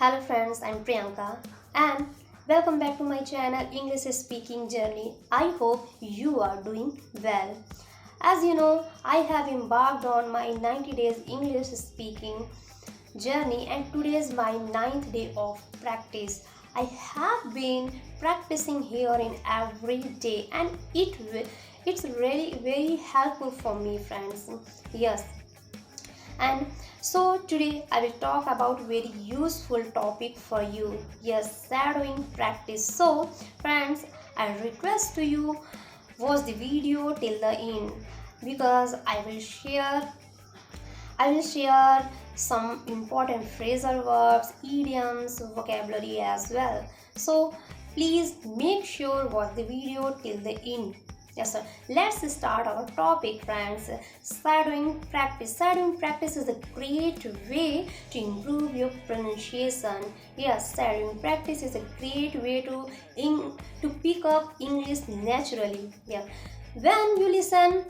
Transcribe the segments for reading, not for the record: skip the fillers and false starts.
Hello friends, I'm Priyanka and welcome back to my channel English Speaking Journey. I hope you are doing well. As you know, I have embarked on my 90 days English speaking journey and today is my ninth day of practice. I have been practicing here in every day and it's really very helpful for me friends. Yes, and so today I will talk about very useful topic for you. Yes, shadowing practice. So friends, I request to you watch the video till the end because I will share some important phrasal verbs, idioms, vocabulary as well. So please make sure watch the video till the end. Yes, sir. Let's start our topic, friends. Shadowing practice. Shadowing practice is a great way to improve your pronunciation. Yes, shadowing practice is a great way to pick up English naturally. Yeah, when you listen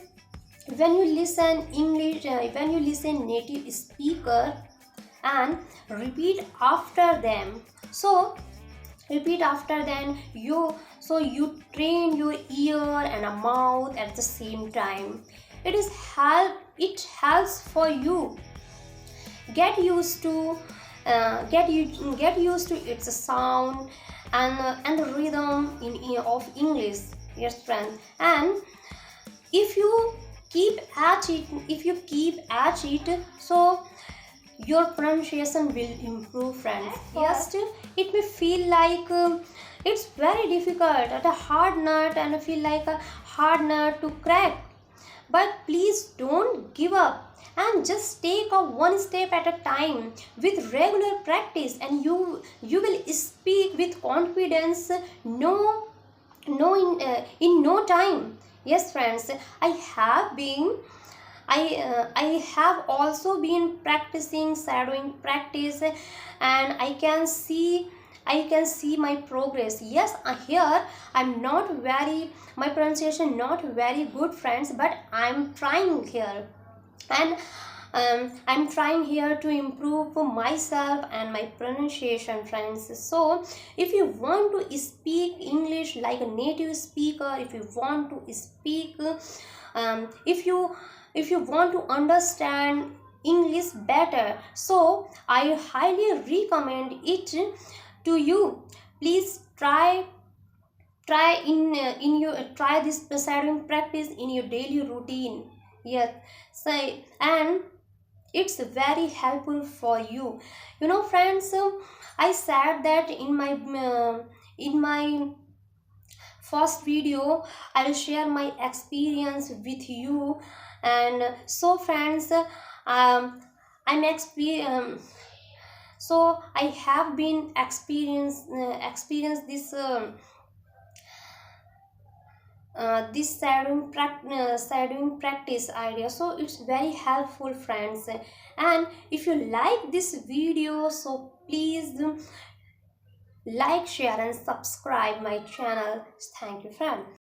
when you listen native speaker and repeat after them, so repeat after them you train your ear and a mouth at the same time. It helps for you get used to get used to its sound and the rhythm of English. Yes friends, and if you keep at it, so your pronunciation will improve friends. Yes, it may feel like it's very difficult at a hard nut and feel like a hard nut to crack, but please don't give up and just take a one step at a time. With regular practice and you will speak with confidence in no time. Yes friends, I have also been practicing shadowing practice and I can see my progress. Yes, here I'm not very my pronunciation not very good friends, but I'm trying here and I'm trying here to improve myself and my pronunciation friends. So if you want to speak English like a native speaker, if you want to speak if you want to understand English better, so I highly recommend it to you. Please try this shadowing practice in your daily routine. Yes, so and it's very helpful for you. You know friends, I said that in my first video I will share my experience with you, and so friends, I'm so I have been experience this shadowing practice idea, so it's very helpful friends. And if you like this video, so please like, share and subscribe my channel. Thank you friend.